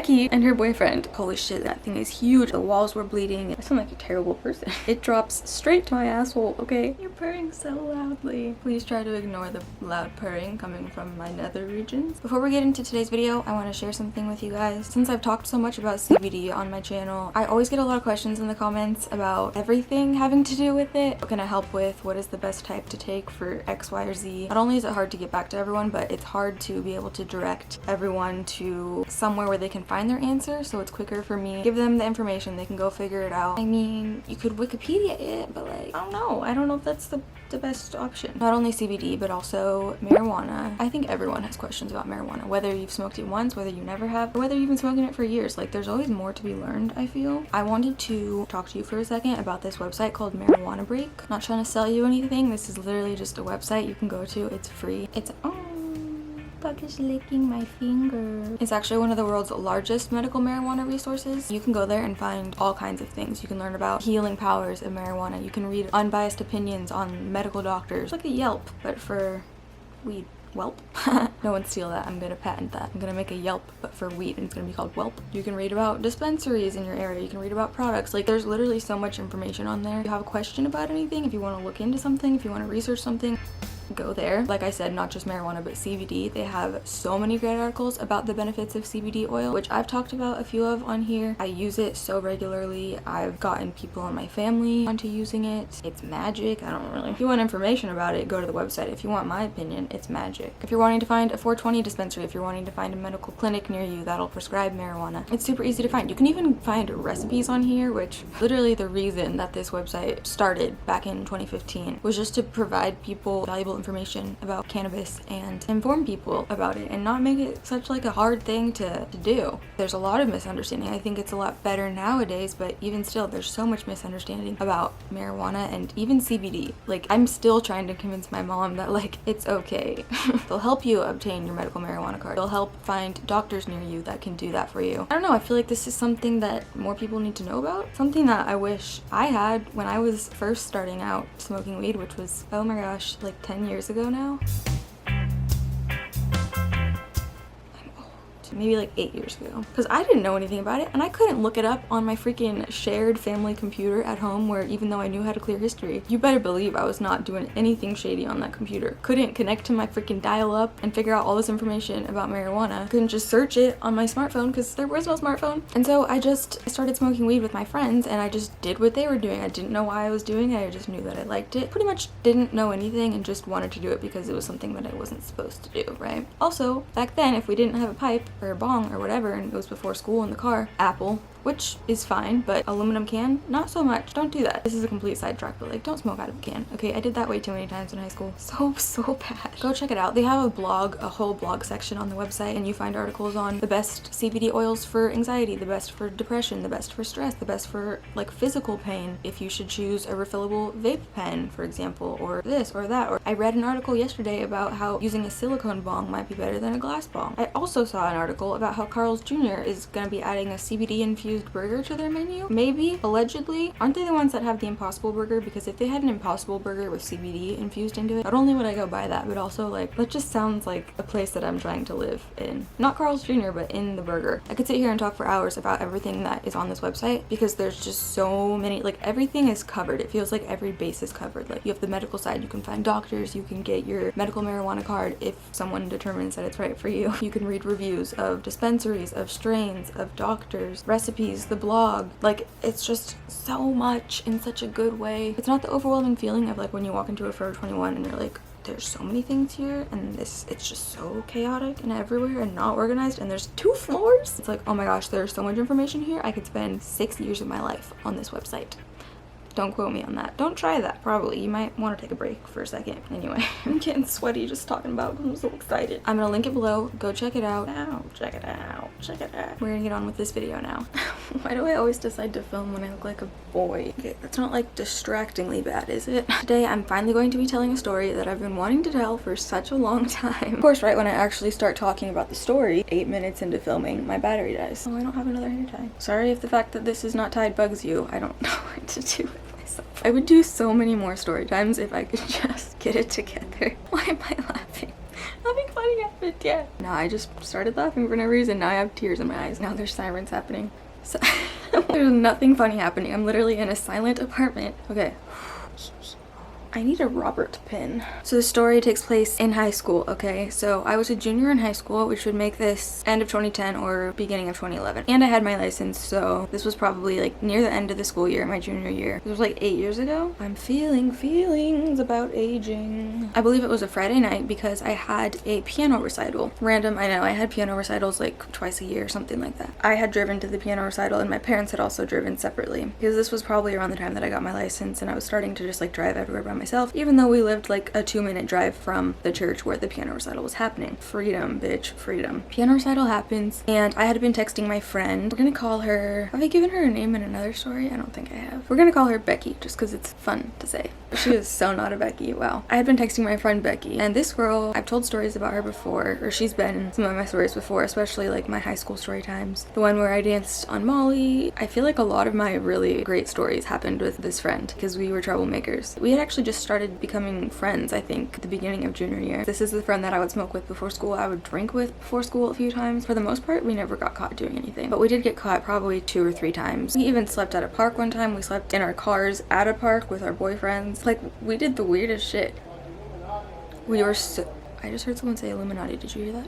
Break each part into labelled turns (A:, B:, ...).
A: Becky and her boyfriend. Holy shit, that thing is huge. The walls were bleeding. I sound like a terrible person. It drops straight to my asshole, okay? You're purring so loudly. Please try to ignore the loud purring coming from my nether regions. Before we get into today's video, I want to share something with you guys. Since I've talked so much about CBD on my channel, I always get a lot of questions in the comments about everything having to do with it. What can I help with? What is the best type to take for X, Y, or Z? Not only is it hard to get back to everyone, but it's hard to be able to direct everyone to somewhere where they can find their answer, so it's quicker for me. Give them the information, they can go figure it out. I mean, you could Wikipedia it, but like, I don't know if that's the best option. Not only CBD, but also marijuana. I think everyone has questions about marijuana, whether you've smoked it once, whether you never have, or whether you've been smoking it for years. Like, there's always more to be learned, I feel. I wanted to talk to you for a second about this website called Marijuana Break. Not trying to sell you anything, this is literally just a website you can go to. It's free. It's Buck is licking my finger. It's actually one of the world's largest medical marijuana resources. You can go there and find all kinds of things. You can learn about healing powers of marijuana. You can read unbiased opinions on medical doctors. It's like a Yelp, but for weed. Whelp. No one steal that. I'm gonna patent that. I'm gonna make a Yelp, but for weed, and it's gonna be called Whelp. You can read about dispensaries in your area. You can read about products. Like, there's literally so much information on there. If you have a question about anything, if you want to look into something, if you want to research something, go there. Like I said, not just marijuana, but CBD. They have so many great articles about the benefits of CBD oil, which I've talked about a few of on here. I use it so regularly. I've gotten people in my family onto using it. It's magic. If you want information about it, go to the website. If you want my opinion, it's magic. If you're wanting to find a 420 dispensary, if you're wanting to find a medical clinic near you that'll prescribe marijuana, it's super easy to find. You can even find recipes on here, which literally the reason that this website started back in 2015 was just to provide people valuable information about cannabis and inform people about it and not make it such like a hard thing to do. There's a lot of misunderstanding. I think it's a lot better nowadays, but even still, there's so much misunderstanding about marijuana and even CBD. Like, I'm still trying to convince my mom that like, it's okay. They'll help you obtain your medical marijuana card. They'll help find doctors near you that can do that for you. I don't know, I feel like this is something that more people need to know about. Something that I wish I had when I was first starting out smoking weed, which was, oh my gosh, like 10 years ago now. Maybe like 8 years ago, because I didn't know anything about it and I couldn't look it up on my freaking shared family computer at home, where even though I knew how to clear history, you better believe I was not doing anything shady on that computer. Couldn't connect to my freaking dial-up and figure out all this information about marijuana. Couldn't just search it on my smartphone because there was no smartphone. And so I started smoking weed with my friends and I just did what they were doing. I didn't know why I was doing it, I just knew that I liked it. Pretty much didn't know anything and just wanted to do it because it was something that I wasn't supposed to do, right? Also, back then, if we didn't have a pipe or a bong or whatever, and it was before school in the car, apple, which is fine, but aluminum can, not so much. Don't do that. This is a complete sidetrack, but like, don't smoke out of a can, okay? I did that way too many times in high school. So bad. Go check it out. They have a blog, a whole blog section on the website, and you find articles on the best CBD oils for anxiety, the best for depression, the best for stress, the best for like physical pain, if you should choose a refillable vape pen, for example, or this or that. Or I read an article yesterday about how using a silicone bong might be better than a glass bong. I also saw an article about how Carl's Jr. is gonna be adding a CBD infused burger to their menu. Maybe, allegedly. Aren't they the ones that have the Impossible Burger? Because if they had an Impossible Burger with CBD infused into it, not only would I go buy that, but also like, that just sounds like a place that I'm trying to live in. Not Carl's Jr., but in the burger. I could sit here and talk for hours about everything that is on this website because there's just so many, like everything is covered. It feels like every base is covered. Like, you have the medical side, you can find doctors, you can get your medical marijuana card if someone determines that it's right for you. You can read reviews of dispensaries, of strains, of doctors, recipes, the blog. Like, it's just so much in such a good way. It's not the overwhelming feeling of like when you walk into a Forever 21 and you're like, there's so many things here and it's just so chaotic and everywhere and not organized and there's 2 floors. It's like, oh my gosh, there's so much information here. I could spend 6 years of my life on this website. Don't quote me on that. Don't try that, probably. You might want to take a break for a second. Anyway, I'm getting sweaty just talking about it. I'm so excited. I'm gonna link it below. Go check it out. Check it out. Check it out. We're gonna get on with this video now. Why do I always decide to film when I look like a boy? Okay, that's not like distractingly bad, is it? Today, I'm finally going to be telling a story that I've been wanting to tell for such a long time. Of course, right when I actually start talking about the story, 8 minutes into filming, my battery dies. Oh, I don't have another hair tie. Sorry if the fact that this is not tied bugs you. I don't know what to do with myself. I would do so many more story times if I could just get it together. Why am I laughing? Nothing funny happened yet. No, I just started laughing for no reason. Now I have tears in my eyes. Now there's sirens happening. So there's nothing funny happening. I'm literally in a silent apartment. Okay. I need a Robert pin. So the story takes place in high school, okay? So I was a junior in high school, which would make this end of 2010 or beginning of 2011. And I had my license, so this was probably like near the end of the school year, my junior year. It was like 8 years ago. I'm feeling feelings about aging. I believe it was a Friday night because I had a piano recital. Random, I know, I had piano recitals like twice a year or something like that. I had driven to the piano recital and my parents had also driven separately because this was probably around the time that I got my license and I was starting to just like drive everywhere by myself, even though we lived like a 2-minute drive from the church where the piano recital was happening. Freedom, bitch, freedom. Piano recital happens, and I had been texting my friend. We're gonna call her, have I given her a name in another story? I don't think I have. We're gonna call her Becky, just because it's fun to say. She is so not a Becky, wow. I had been texting my friend Becky, and this girl, I've told stories about her before, or she's been in some of my stories before, especially like my high school story times. The one where I danced on Molly. I feel like a lot of my really great stories happened with this friend, because we were troublemakers. We had actually just started becoming friends, I think, at the beginning of junior year. This is the friend that I would smoke with before school, I would drink with before school a few times. For the most part, we never got caught doing anything, but we did get caught probably 2 or 3 times. We even slept at a park one time. We slept in our cars at a park with our boyfriends. Like, we did the weirdest shit. We were so... I just heard someone say Illuminati. Did you hear that?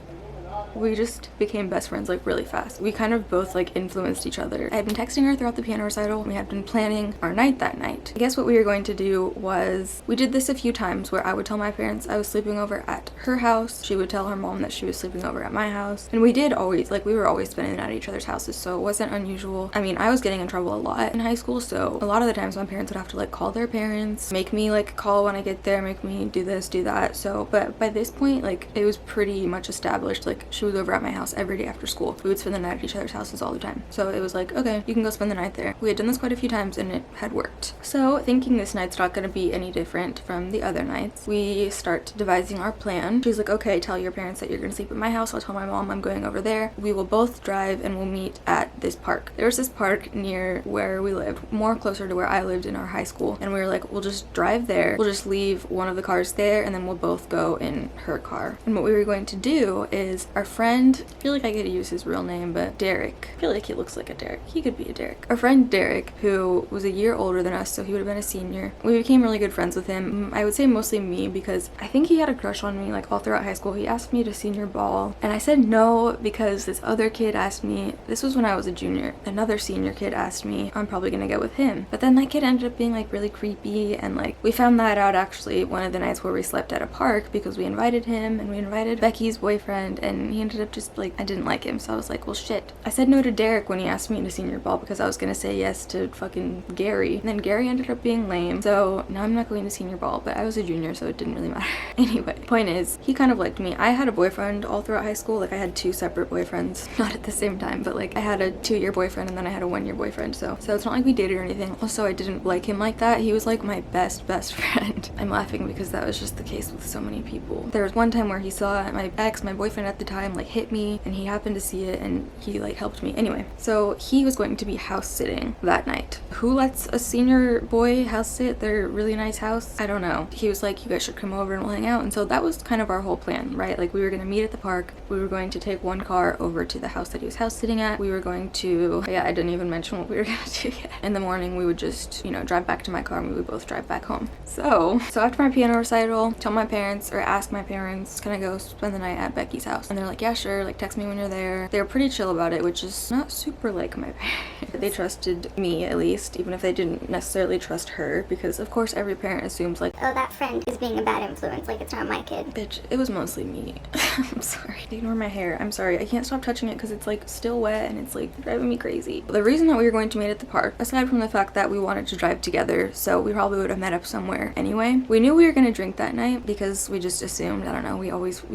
A: We just became best friends like really fast. We kind of both like influenced each other. I had been texting her throughout the piano recital. We had been planning our night that night. I guess what we were going to do was, we did this a few times where I would tell my parents I was sleeping over at her house. She would tell her mom that she was sleeping over at my house. And we did always, like, we were always spending the night at each other's houses, so it wasn't unusual. I mean, I was getting in trouble a lot in high school, so a lot of the times my parents would have to like call their parents, make me like call when I get there, make me do this, do that. So, but by this point, like, it was pretty much established. Like, she was over at my house every day after school. We would spend the night at each other's houses all the time. So it was like, okay, you can go spend the night there. We had done this quite a few times and it had worked. So thinking this night's not going to be any different from the other nights, we start devising our plan. She's like, okay, tell your parents that you're going to sleep at my house. I'll tell my mom I'm going over there. We will both drive and we'll meet at this park. There was this park near where we lived, more closer to where I lived in our high school. And we were like, we'll just drive there. We'll just leave one of the cars there and then we'll both go in her car. And what we were going to do is, our friend, I feel like I could use his real name, but Derek. I feel like he looks like a Derek. He could be a Derek. Our friend Derek, who was a year older than us, so he would have been a senior. We became really good friends with him. I would say mostly me, because I think he had a crush on me like all throughout high school. He asked me to senior ball, and I said no because this other kid asked me. This was when I was a junior. Another senior kid asked me. I'm probably gonna get with him. But then that kid ended up being like really creepy, and like we found that out actually one of the nights where we slept at a park, because we invited him and we invited Becky's boyfriend, and he ended up just like, I didn't like him, so I was like, well shit. I said no to Derek when he asked me to senior ball because I was gonna say yes to fucking Gary, and then Gary ended up being lame, so now I'm not going to senior ball, but I was a junior, so it didn't really matter. Anyway, point is, he kind of liked me. I had a boyfriend all throughout high school. Like, I had 2 separate boyfriends, not at the same time, but like I had a 2-year boyfriend and then I had a 1-year boyfriend, so it's not like we dated or anything. Also, I didn't like him like that. He was like my best friend. I'm laughing because that was just the case with so many people. There was one time where he saw my ex, my boyfriend at the time, like hit me, and he happened to see it and he like helped me. Anyway, so he was going to be house sitting that night. Who lets a senior boy house sit their really nice house? I don't know. He was like, you guys should come over and we'll hang out. And so that was kind of our whole plan, right? Like, we were gonna meet at the park. We were going to take one car over to the house that he was house sitting at. We were going to, yeah, I didn't even mention what we were gonna do yet. In the morning, we would just, you know, drive back to my car and we would both drive back home. So after my piano recital, tell my parents, or ask my parents, can I go spend the night at Becky's house? And they're like, yeah, sure, like text me when you're there. They were pretty chill about it, which is not super like my parents. They trusted me, at least, even if they didn't necessarily trust her, because of course every parent assumes like,
B: oh, that friend is being a bad influence, like it's not my kid.
A: Bitch, it was mostly me. I'm sorry. Ignore my hair. I'm sorry. I can't stop touching it because it's like still wet and it's like driving me crazy. The reason that we were going to meet at the park, aside from the fact that we wanted to drive together, so we probably would have met up somewhere anyway, we knew we were going to drink that night because we just assumed, I don't know, we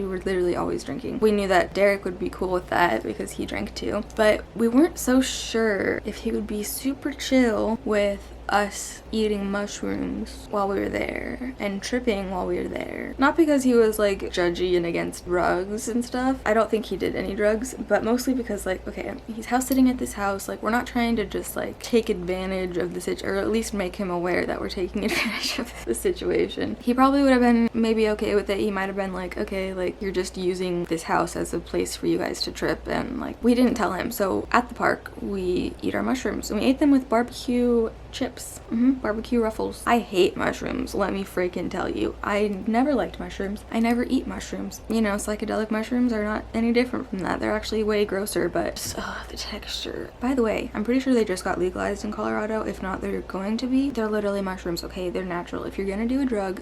A: were literally always drinking. We knew that Derek would be cool with that because he drank too, but we weren't so sure if he would be super chill with us eating mushrooms while we were there and tripping while we were there. Not because he was like judgy and against drugs and stuff. I don't think he did any drugs, but mostly because like, okay, he's house sitting at this house. Like, we're not trying to just like take advantage of the situation, or at least make him aware that we're taking advantage of the situation. He probably would have been maybe okay with it. He might have been like, okay, like you're just using this house as a place for you guys to trip, and like we didn't tell him. So at the park we eat our mushrooms, and we ate them with barbecue chips. Barbecue ruffles. I hate mushrooms, let me freaking tell you. I never liked mushrooms. I never eat mushrooms. You know, psychedelic mushrooms are not any different from that. They're actually way grosser, but just, the texture. By the way, I'm pretty sure they just got legalized in Colorado. If not, they're going to be. They're literally mushrooms, okay? They're natural. If you're gonna do a drug,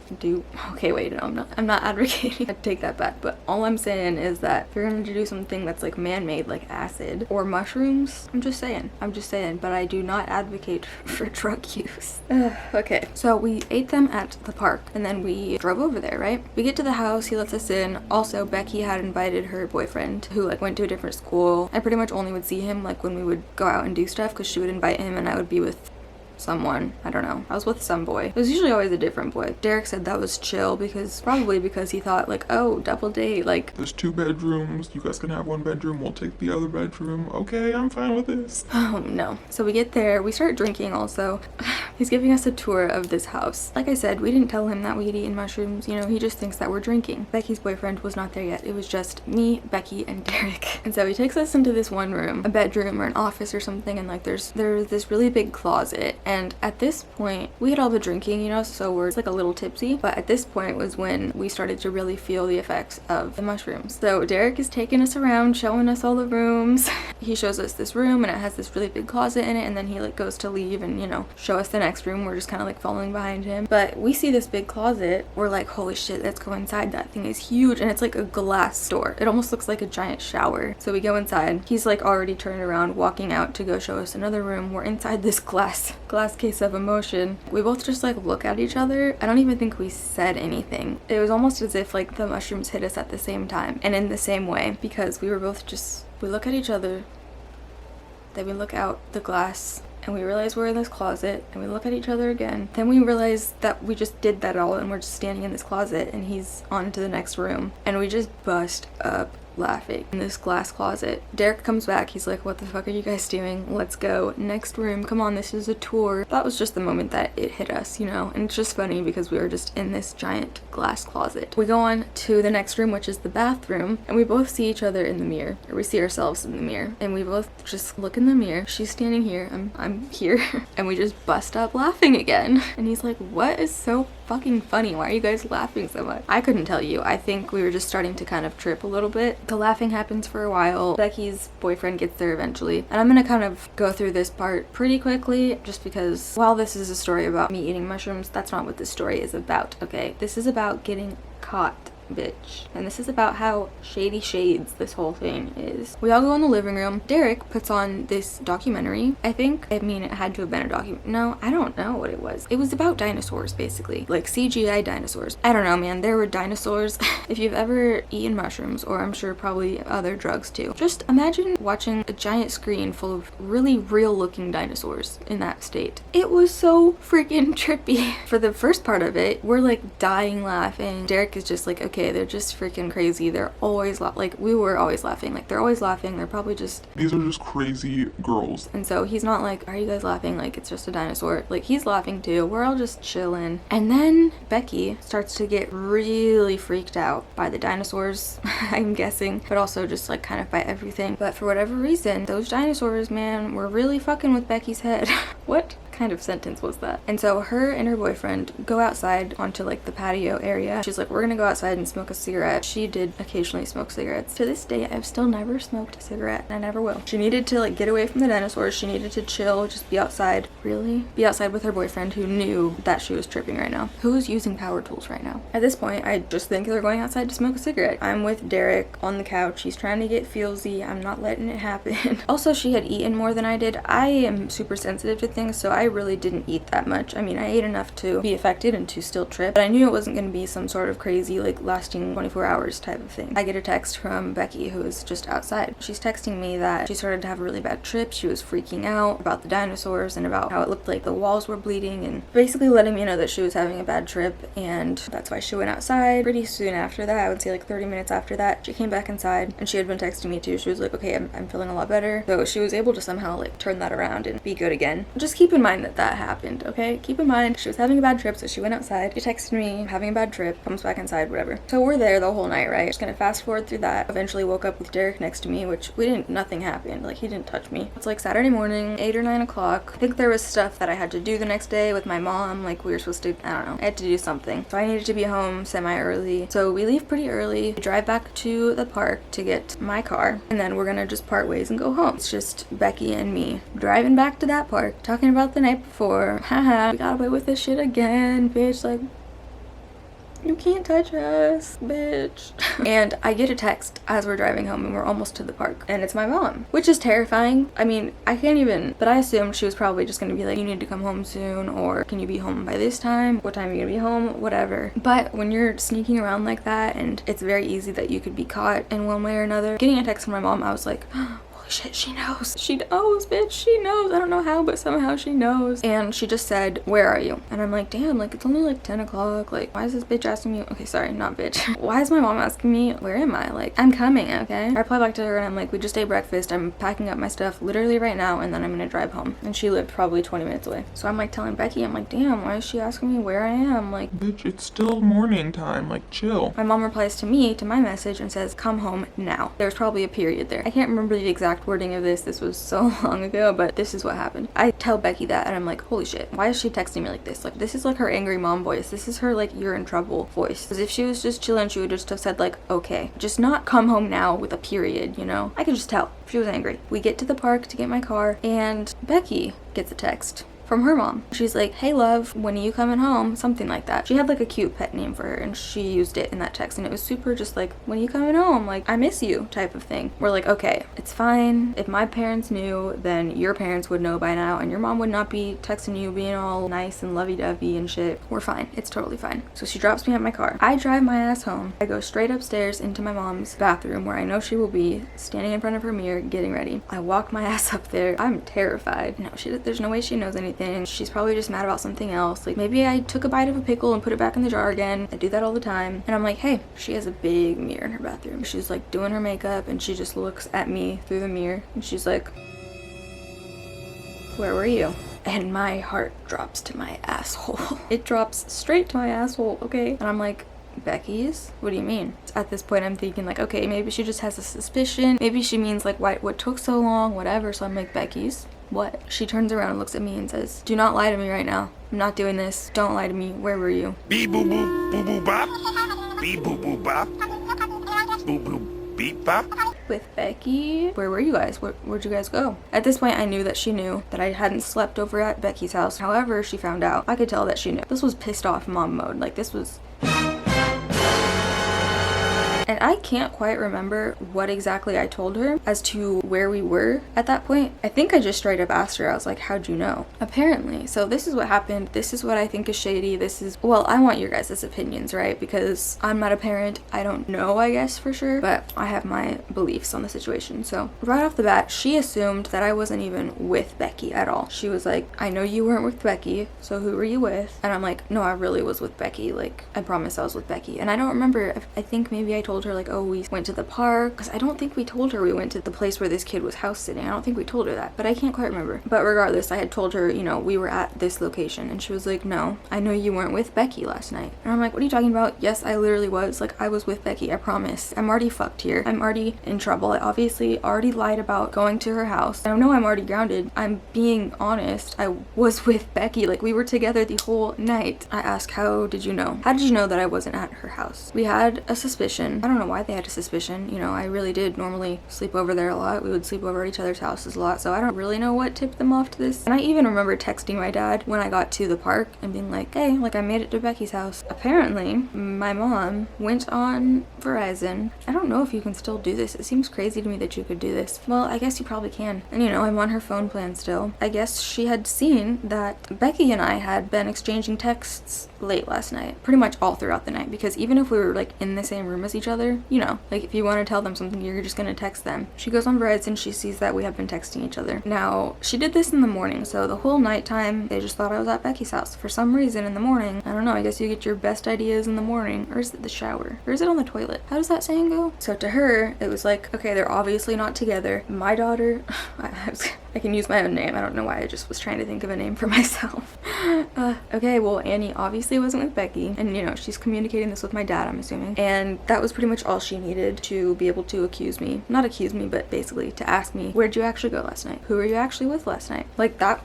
A: okay, wait, no, I'm not advocating. I take that back, but all I'm saying is that if you're gonna do something that's like man-made, like acid or mushrooms, I'm just saying, but I do not advocate for drug use. Okay, so we ate them at the park, and then we drove over there, right? We get to the house, he lets us in. Also, Becky had invited her boyfriend, who like went to a different school. I pretty much only would see him like when we would go out and do stuff, because she would invite him and I would be with someone. I don't know. I was with some boy. It was usually always a different boy. Derek said that was chill probably because he thought like, oh, double date, like
C: there's 2 bedrooms, you guys can have 1 bedroom, we'll take the other bedroom. Okay, I'm fine with this.
A: Oh no. So we get there, we start drinking also. He's giving us a tour of this house. Like I said, we didn't tell him that we'd eaten mushrooms, you know, he just thinks that we're drinking. Becky's boyfriend was not there yet. It was just me, Becky, and Derek. And so he takes us into this one room, a bedroom or an office or something, and like there's this really big closet. And at this point, we had all been drinking, you know, so we're like a little tipsy. But at this point was when we started to really feel the effects of the mushrooms. So Derek is taking us around, showing us all the rooms. He shows us this room, and it has this really big closet in it, and then he like goes to leave and, you know, show us the next room. We're just kind of like following behind him. But we see this big closet. We're like, holy shit, let's go inside. That thing is huge, and it's like a glass door. It almost looks like a giant shower. So we go inside. He's like already turned around, walking out to go show us another room. We're inside this glass case of emotion. We both just like look at each other. I don't even think we said anything. It was almost as if like the mushrooms hit us at the same time and in the same way, because we were both just, we look at each other, then we look out the glass, and we realize we're in this closet, and we look at each other again. Then we realize that we just did that all, and we're just standing in this closet, and he's on to the next room, and we just bust up laughing in this glass closet. Derek comes back, he's like, what the fuck are you guys doing? Let's go. Next room, come on, this is a tour. That was just the moment that it hit us, you know, and it's just funny because we were just in this giant glass closet. We go on to the next room, which is the bathroom, and we both see each other in the mirror, or we see ourselves in the mirror, and we both just look in the mirror. She's standing here, I'm here, and we just bust up laughing again. And he's like, what is so fucking funny? Why are you guys laughing so much? I couldn't tell you. I think we were just starting to kind of trip a little bit. The laughing happens for a while. Becky's boyfriend gets there eventually. And I'm gonna kind of go through this part pretty quickly, just because while this is a story about me eating mushrooms, that's not what this story is about, okay? This is about getting caught, bitch. And this is about how shady shades this whole thing is. We all go in the living room. Derek puts on this documentary. I mean, it had to have been a document. No, I don't know what it was. It was about dinosaurs, basically. Like CGI dinosaurs. I don't know, man. There were dinosaurs. If you've ever eaten mushrooms, or I'm sure probably other drugs too, just imagine watching a giant screen full of really real looking dinosaurs in that state. It was so freaking trippy. For the first part of it, we're like dying laughing. Derek is just like, okay, they're just freaking crazy. They're always like, we were always laughing. Like, they're always laughing. They're probably just,
C: these are just crazy girls.
A: And so he's not like, are you guys laughing? Like, it's just a dinosaur. Like, he's laughing too. We're all just chilling. And then Becky starts to get really freaked out by the dinosaurs, I'm guessing, but also just like kind of by everything. But for whatever reason, those dinosaurs, man, were really fucking with Becky's head. What kind of sentence was that? And so her and her boyfriend go outside onto like the patio area. She's like, we're gonna go outside and smoke a cigarette. She did occasionally smoke cigarettes. To this day, I've still never smoked a cigarette, and I never will. She needed to like get away from the dinosaurs. She needed to chill, just be outside. Really? Be outside with her boyfriend, who knew that she was tripping right now. Who's using power tools right now? At this point, I just think they're going outside to smoke a cigarette. I'm with Derek on the couch. He's trying to get feelsy. I'm not letting it happen. Also, she had eaten more than I did. I am super sensitive to everything, so I really didn't eat that much. I mean, I ate enough to be affected and to still trip, but I knew it wasn't going to be some sort of crazy, like, lasting 24 hours type of thing. I get a text from Becky, who is just outside. She's texting me that she started to have a really bad trip. She was freaking out about the dinosaurs and about how it looked like the walls were bleeding, and basically letting me know that she was having a bad trip, and that's why she went outside. Pretty soon after that, I would say like 30 minutes after that, she came back inside, and she had been texting me too. She was like, okay, I'm feeling a lot better. So she was able to somehow like turn that around and be good again. Just keep in mind that that happened, okay? Keep in mind she was having a bad trip, so she went outside. She texted me, having a bad trip, comes back inside, whatever. So we're there the whole night, right? Just gonna fast forward through that. Eventually woke up with Derek next to me, which nothing happened. Like, he didn't touch me. It's like Saturday morning, 8 or 9 o'clock. I think there was stuff that I had to do the next day with my mom. Like, we were supposed to, I don't know, I had to do something. So I needed to be home semi-early. So we leave pretty early, we drive back to the park to get my car, and then we're gonna just part ways and go home. It's just Becky and me driving back to that park, talking about the night before. Haha, we got away with this shit again, bitch. Like, you can't touch us, bitch. And I get a text as we're driving home, and we're almost to the park, and it's my mom, which is terrifying. I mean, I can't even, but I assumed she was probably just gonna be like, you need to come home soon, or can you be home by this time? What time are you gonna be home? Whatever. But when you're sneaking around like that, and it's very easy that you could be caught in one way or another, getting a text from my mom, I was like, holy shit, she knows. She knows, bitch. She knows. I don't know how, but somehow she knows. And she just said, where are you? And I'm like, damn, like, it's only like 10 o'clock. Like, why is this bitch asking me? Okay, sorry, not bitch. Why is my mom asking me, where am I? Like, I'm coming, okay? I reply back to her, and I'm like, we just ate breakfast. I'm packing up my stuff literally right now, and then I'm gonna drive home. And she lived probably 20 minutes away. So I'm like telling Becky, I'm like, damn, why is she asking me where I am? Like,
C: Bitch, it's still morning time. Like, chill.
A: my mom replies to me, to my message, and says, come home now. There's probably a period there. I can't remember the exact wording of this. This was so long ago, but this is what happened. I tell Becky that, and I'm like, holy shit, why is she texting me like this? Like, this is like her angry mom voice. This is her, like, you're in trouble voice. Because if she was just chilling, she would just have said, like, okay. Just not come home now with a period, you know? I could just tell. She was angry. We get to the park to get my car, and Becky gets a text from her mom. She's like, hey love, when are you coming home? Something like that. She had like a cute pet name for her, and she used it in that text, and it was super just like, when are you coming home? Like, I miss you type of thing. We're like, okay, it's fine. If my parents knew, then your parents would know by now, and your mom would not be texting you being all nice and lovey-dovey and shit. We're fine. It's totally fine. So she drops me at my car. I drive my ass home. I go straight upstairs into my mom's bathroom, where I know she will be standing in front of her mirror getting ready. I walk my ass up there. I'm terrified. No, there's no way she knows anything. She's probably just mad about something else. Like, maybe I took a bite of a pickle and put it back in the jar again. I do that all the time. And I'm like, hey, she has a big mirror in her bathroom. She's like doing her makeup, and she just looks at me through the mirror, and she's like, where were you? And my heart drops to my asshole. It drops straight to my asshole, okay? And I'm like, Becky's? What do you mean? At this point, I'm thinking like, okay, maybe she just has a suspicion. Maybe she means like, what took so long, whatever. So I'm like, Becky's? What? She turns around and looks at me and says, do not lie to me right now. I'm not doing this. Don't lie to me. Where were you?
D: Beep boo boo boo boo bop. Beep boo boo bop. Boo boo beep bop.
A: With Becky? Where were you guys? Where'd you guys go? At this point, I knew that she knew that I hadn't slept over at Becky's house. However, she found out. I could tell that she knew. This was pissed off mom mode. Like, this was... And I can't quite remember what exactly I told her as to where we were at that point. I think I just straight up asked her. I was like, how'd you know? Apparently. So this is what happened. This is what I think is shady. This is, well, I want your guys' opinions, right? Because I'm not a parent. I don't know, I guess, for sure. But I have my beliefs on the situation. So right off the bat, she assumed that I wasn't even with Becky at all. She was like, I know you weren't with Becky, so who were you with? And I'm like, no, I really was with Becky. Like, I promise I was with Becky. And I don't remember. I think maybe I told her like, oh, we went to the park, because I don't think we told her we went to the place where this kid was house sitting. I don't think we told her that, but I can't quite remember. But regardless, I had told her, you know, we were at this location, and she was like, no, I know you weren't with Becky last night. And I'm like, what are you talking about? Yes, I literally was. Like, I was with Becky, I promise. I'm already fucked here. I'm already in trouble. I obviously already lied about going to her house. I know I'm already grounded. I'm being honest. I was with Becky. Like, we were together the whole night. I asked, how did you know? How did you know that I wasn't at her house? We had a suspicion I don't know why they had a suspicion. You know, I really did normally sleep over there a lot. We would sleep over at each other's houses a lot, so I don't really know what tipped them off to this. And I even remember texting my dad when I got to the park and being like, hey, like I made it to Becky's house. Apparently, my mom went on Verizon. I don't know if you can still do this. It seems crazy to me that you could do this. Well, I guess you probably can. And you know, I'm on her phone plan still. I guess she had seen that Becky and I had been exchanging texts late last night, pretty much all throughout the night, because even if we were like in the same room as each other, you know, like if you want to tell them something, you're just gonna text them. She goes on Verizon, she sees that we have been texting each other. Now, she did this in the morning, so the whole nighttime, they just thought I was at Becky's house. For some reason in the morning, I don't know, I guess you get your best ideas in the morning, or is it the shower? Or is it on the toilet? How does that saying go? So to her, it was like, okay, they're obviously not together. My daughter, I can use my own name. I don't know why, I just was trying to think of a name for myself. Okay, well, Annie obviously wasn't with Becky, and you know, she's communicating this with my dad, I'm assuming, and that was pretty much all she needed to be able to accuse me. Not accuse me, but basically to ask me, where'd you actually go last night? Who were you actually with last night? Like that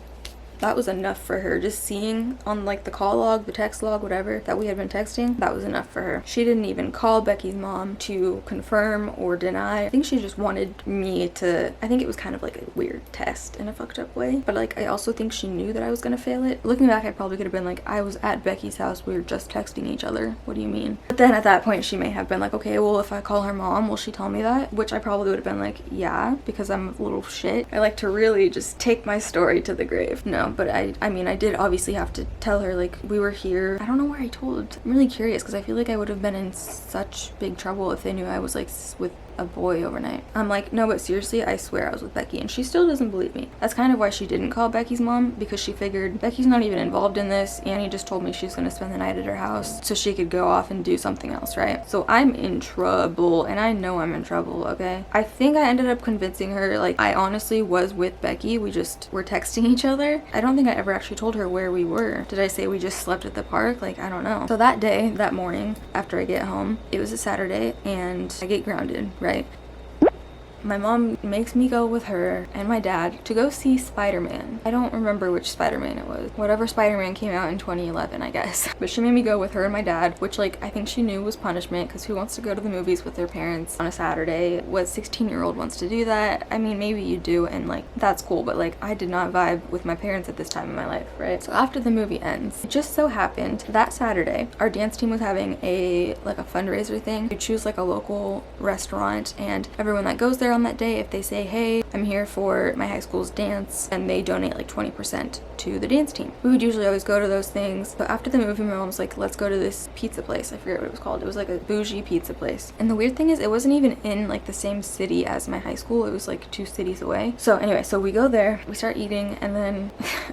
A: was enough for her. Just seeing on like the call log, the text log, whatever, that we had been texting, that was enough for her. She didn't even call Becky's mom to confirm or deny. I think she just wanted me to, I think it was kind of like a weird test in a fucked up way. But like, I also think she knew that I was gonna fail it. Looking back, I probably could have been like, I was at Becky's house, we were just texting each other. What do you mean? But then at that point, she may have been like, okay, well, if I call her mom, will she tell me that? Which I probably would have been like, yeah, because I'm a little shit. I like to really just take my story to the grave. No, but I mean, I did obviously have to tell her, like, we were here. I don't know where I told. I'm really curious because I feel like I would have been in such big trouble if they knew I was like with a boy overnight. I'm like, no, but seriously, I swear I was with Becky, and she still doesn't believe me. That's kind of why she didn't call Becky's mom, because she figured Becky's not even involved in this. Annie just told me she's gonna spend the night at her house so she could go off and do something else, right? So I'm in trouble, and I know I'm in trouble, okay? I think I ended up convincing her, like, I honestly was with Becky. We just were texting each other. I don't think I ever actually told her where we were. Did I say we just slept at the park? Like, I don't know. So that day, that morning, after I get home, it was a Saturday, and I get grounded, right? My mom makes me go with her and my dad to go see Spider-Man. I don't remember which Spider-Man it was. Whatever Spider-Man came out in 2011, I guess. But she made me go with her and my dad, which, like, I think she knew was punishment, because who wants to go to the movies with their parents on a Saturday? What 16-year-old wants to do that? I mean, maybe you do, and like, that's cool, but like, I did not vibe with my parents at this time in my life, right? So after the movie ends, it just so happened that Saturday, our dance team was having a fundraiser thing. You choose like a local restaurant, and everyone that goes there on that day, if they say, hey, I'm here for my high school's dance, and they donate like 20% to the dance team. We would usually always go to those things. But after the movie, my mom was like, let's go to this pizza place. I forget what it was called. It was like a bougie pizza place. And the weird thing is, it wasn't even in like the same city as my high school. It was like 2 cities away. So anyway, so we go there, we start eating, and then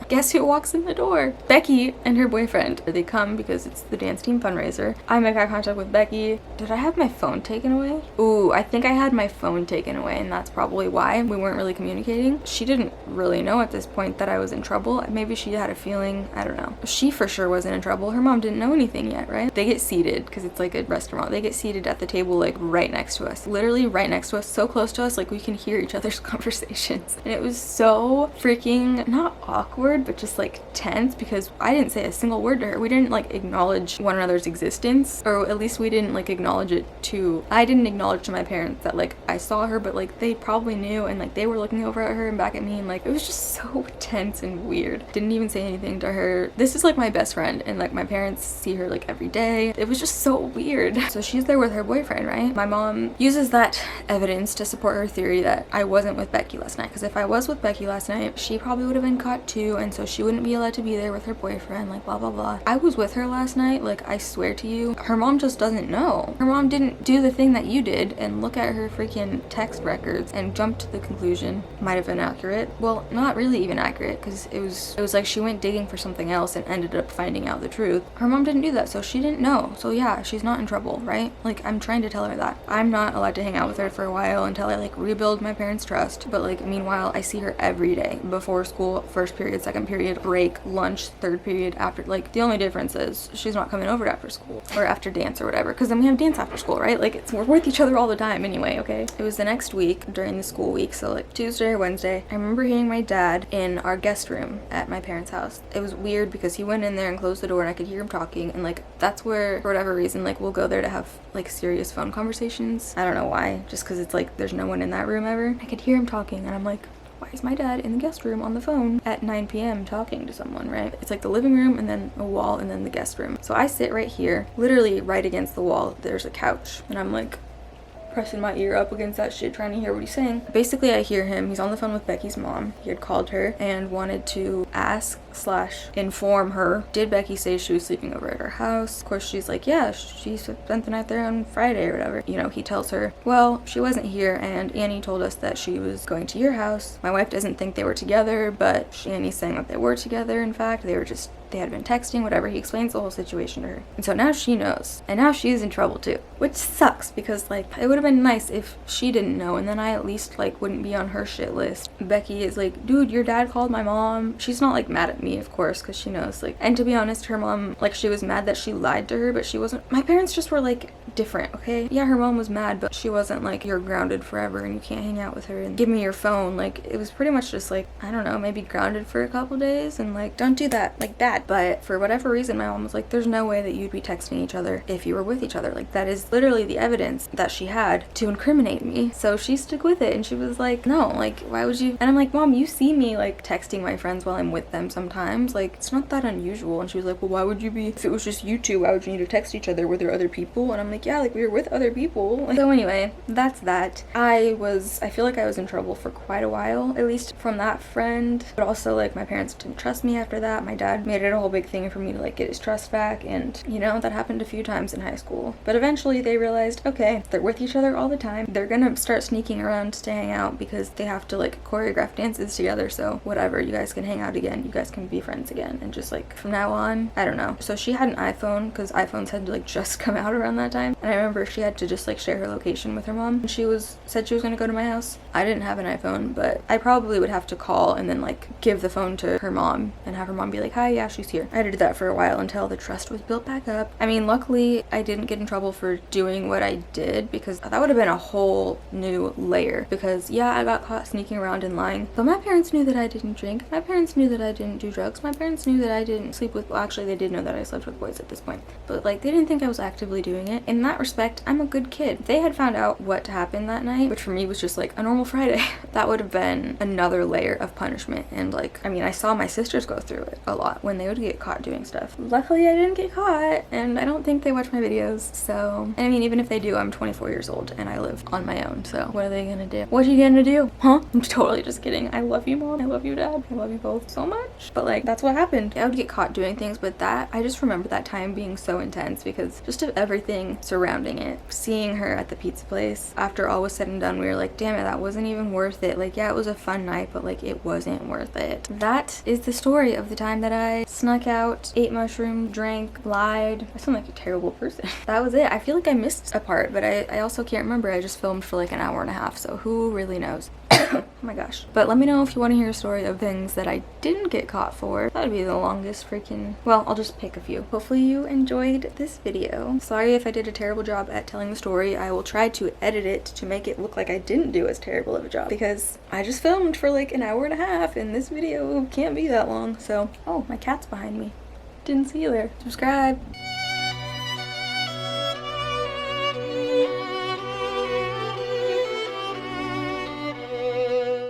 A: guess who walks in the door? Becky and her boyfriend. They come because it's the dance team fundraiser. I make eye contact with Becky. Did I have my phone taken away? Ooh, I think I had my phone taken away, and that's probably why we weren't really communicating. She didn't really know at this point that I was in trouble. Maybe she had a feeling, I don't know. She for sure wasn't in trouble. Her mom didn't know anything yet, right? They get seated, because it's like a restaurant. They get seated at the table like right next to us. Literally right next to us, so close to us, like we can hear each other's conversations. And it was so freaking, not awkward, but just like tense, because I didn't say a single word to her. We didn't like acknowledge one another's existence, or at least we didn't like acknowledge it to, I didn't acknowledge to my parents that like I saw her, but like they probably knew, and like they were looking over at her and back at me, and like it was just so tense and weird. Didn't even say anything to her. This is like my best friend, and like my parents see her like every day. It was just so weird. So she's there with her boyfriend, right? My mom uses that evidence to support her theory that I wasn't with Becky last night, because if I was with Becky last night, she probably would have been caught too, and so she wouldn't be allowed to be there with her boyfriend, like blah blah blah. I was with her last night, like I swear to you. Her mom just doesn't know. Her mom didn't do the thing that you did and look at her freaking text records and jump to the conclusion. Might have been accurate. Well, not really even accurate, because it was like she went digging for something else and ended up finding out the truth. Her mom didn't do that, so she didn't know. So yeah, she's not in trouble, right? Like, I'm trying to tell her that. I'm not allowed to hang out with her for a while until I like rebuild my parents' trust. But like, meanwhile, I see her every day. Before school, first period, second period, break, lunch, third period, after. Like, the only difference is she's not coming over after school or after dance or whatever, because then we have dance after school, right? Like, we're with each other all the time anyway, okay? It was the next week during the school week, so like Tuesday or Wednesday, I remember hearing my dad in our guest room at my parents' house. It was weird because he went in there and closed the door and I could hear him talking, and like that's where, for whatever reason, like we'll go there to have like serious phone conversations. I don't know why, just because it's like there's no one in that room ever. I could hear him talking and I'm like, why is my dad in the guest room on the phone at 9 p.m. talking to someone, right? It's like the living room and then a wall and then the guest room. So I sit right here, literally right against the wall. There's a couch and I'm like pressing my ear up against that shit trying to hear what he's saying. Basically, I hear him. He's on the phone with Becky's mom. He had called her and wanted to ask/inform her, did Becky say she was sleeping over at her house? Of course, she's like, yeah, she spent the night there on Friday or whatever. You know, he tells her, well, she wasn't here and Annie told us that she was going to your house. My wife doesn't think they were together, but Annie's saying that they were together. In fact, they had been texting, whatever. He explains the whole situation to her. And so now she knows. And now she's in trouble too. Which sucks because like it would have been nice if she didn't know and then I at least like wouldn't be on her shit list. Becky is like, dude, your dad called my mom. She's not like mad at me, of course, because she knows. Like, and to be honest, her mom, like, she was mad that she lied to her, but she wasn't. My parents just were like different, okay? Yeah, her mom was mad, but she wasn't like, you're grounded forever and you can't hang out with her and give me your phone. Like, it was pretty much just like, I don't know, maybe grounded for a couple days and like, don't do that, like that. But for whatever reason, my mom was like, there's no way that you'd be texting each other if you were with each other. Like, that is literally the evidence that she had to incriminate me. So she stuck with it and she was like, no, like, why would you? And I'm like, Mom, you see me like texting my friends while I'm with them sometimes. Like, it's not that unusual. And she was like, well, why would you be, if it was just you two, why would you need to text each other? Were there other people? And I'm like, yeah, like we were with other people. So anyway, that's that. I feel like I was in trouble for quite a while, at least from that friend. But also like my parents didn't trust me after that. My dad made it a whole big thing for me to like get his trust back. And you know, that happened a few times in high school. But eventually they realized, okay, they're with each other all the time. They're gonna start sneaking around to hang out because they have to like choreograph dances together. So whatever, you guys can hang out again. You guys can be friends again. And just like from now on, I don't know. So she had an iPhone because iPhones had to like just come out around that time. And I remember she had to just like share her location with her mom. And she said she was gonna go to my house. I didn't have an iPhone, but I probably would have to call and then like give the phone to her mom and have her mom be like, hi, yeah, she's here. I did that for a while until the trust was built back up. I mean, luckily I didn't get in trouble for doing what I did because that would have been a whole new layer. Because yeah, I got caught sneaking around and lying, but my parents knew that I didn't drink. My parents knew that I didn't do drugs. My parents knew that I didn't sleep with, well, actually they did know that I slept with boys at this point, but like they didn't think I was actively doing it. In that respect, I'm a good kid. If they had found out what happened that night, which for me was just like a normal Friday, that would have been another layer of punishment. And like, I mean, I saw my sisters go through it a lot when they would get caught doing stuff. Luckily I didn't get caught and I don't think they watch my videos. So, I mean, even if they do, I'm 24 years old and I live on my own. So what are they gonna do? What are you gonna do? Huh? I'm totally just kidding. I love you, Mom. I love you, Dad. I love you both so much. But like, that's what happened. I would get caught doing things, but I just remember that time being so intense because just of everything surrounding it. Seeing her at the pizza place, after all was said and done, we were like, damn it, that wasn't even worth it. Like, yeah, it was a fun night, but like, it wasn't worth it. That is the story of the time that I snuck out, ate mushroom, drank, lied. I sound like a terrible person. That was it. I feel like I missed a part, but I also can't remember. I just filmed for like an hour and a half, so who really knows? Oh my gosh. But let me know if you want to hear a story of things that I didn't get caught for. That'd be the longest freaking, well, I'll just pick a few. Hopefully you enjoyed this video. Sorry if I did a terrible job at telling the story. I will try to edit it to make it look like I didn't do as terrible of a job because I just filmed for like an hour and a half and this video can't be that long. So, oh, my cat's behind me. Didn't see you there. Subscribe.